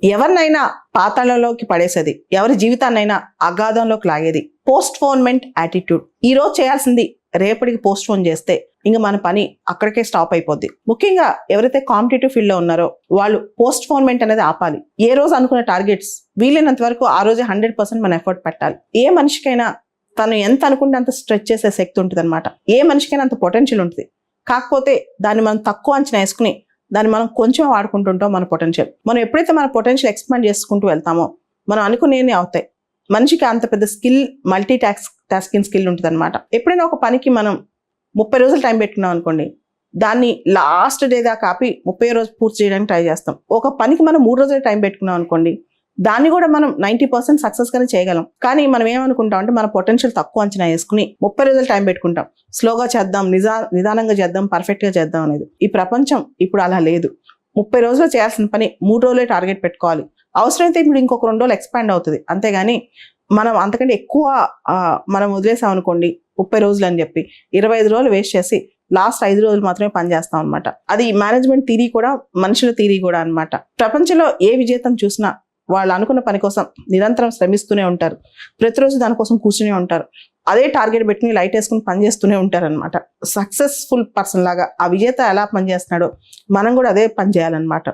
ఎవరినైనా పాతాళంలోకి పడేసేది, ఎవరి జీవితాన్నైనా అగాధంలోకి లాగేది పోస్ట్ పోన్మెంట్ యాటిట్యూడ్. ఈ రోజు చేయాల్సింది రేపటికి పోస్ట్ పోన్ చేస్తే ఇంకా మన పని అక్కడికే స్టాప్ అయిపోద్ది. ముఖ్యంగా ఎవరైతే కాంపిటేటివ్ ఫీల్డ్ లో ఉన్నారో వాళ్ళు పోస్ట్ పోన్మెంట్ అనేది ఆపాలి. ఏ రోజు అనుకున్న టార్గెట్స్ వీలైనంత వరకు ఆ రోజే 100% మన ఎఫర్ట్ పెట్టాలి. ఏ మనిషికైనా తను ఎంత అనుకుంటే అంత స్ట్రెచ్ చేసే శక్తి ఉంటుంది అనమాట. ఏ మనిషికైనా అంత పొటెన్షియల్ ఉంటుంది. కాకపోతే దాన్ని మనం తక్కువ అంచనా వేసుకుని దాన్ని మనం కొంచెం వాడుకుంటుంటాం. మన పొటెన్షియల్ మనం ఎప్పుడైతే మన పొటెన్షియల్ ఎక్స్పాండ్ చేసుకుంటూ వెళ్తామో మనం అనుకునేవి అవుతాయి. మనిషికి అంత పెద్ద స్కిల్, మల్టీ టాస్కింగ్ స్కిల్ ఉంటుంది అనమాట. ఎప్పుడైనా ఒక పనికి మనం 30 రోజులు టైం పెట్టుకున్నాం అనుకోండి, దాన్ని లాస్ట్ డే దాకా ఆపి 30 రోజు పూర్తి చేయడానికి ట్రై చేస్తాం. ఒక పనికి మనం 3 రోజులు టైం పెట్టుకున్నాం అనుకోండి, దాన్ని కూడా మనం 90% సక్సెస్ గానే చేయగలం. కానీ మనం ఏమనుకుంటాం అంటే మన పొటెన్షియల్ తక్కువ అంచనా వేసుకుని 30 రోజులు టైం పెట్టుకుంటాం. స్లోగా చేద్దాం, నిదానంగా చేద్దాం, పర్ఫెక్ట్ గా చేద్దాం అనేది. ఈ ప్రపంచం ఇప్పుడు అలా లేదు. 30 రోజులు చేయాల్సిన పని 3 రోజులే టార్గెట్ పెట్టుకోవాలి. అవసరమైతే ఇప్పుడు ఇంకొక 2 రోజులు ఎక్స్పాండ్ అవుతుంది. అంతేగాని మనం అంతకంటే ఎక్కువ మనం వదిలేసాం అనుకోండి 30 రోజులు అని చెప్పి 25 రోజులు వేస్ట్ చేసి లాస్ట్ 5 రోజులు మాత్రమే పని చేస్తాం అనమాట. అది మేనేజ్మెంట్ థియరీ కూడా, మనుషుల థియరీ కూడా అనమాట. ప్రపంచంలో ఏ విజేతం చూసినా వాళ్ళు అనుకున్న పని కోసం నిరంతరం శ్రమిస్తూనే ఉంటారు. ప్రతిరోజు దానికోసం కూర్చునే ఉంటారు. అదే టార్గెట్ పెట్టుకుని లైట్ వేసుకుని పని చేస్తూనే ఉంటారు అనమాట. సక్సెస్ఫుల్ పర్సన్ లాగా ఆ విజేత ఎలా పని చేస్తున్నాడో మనం కూడా అదే పని చేయాలన్నమాట.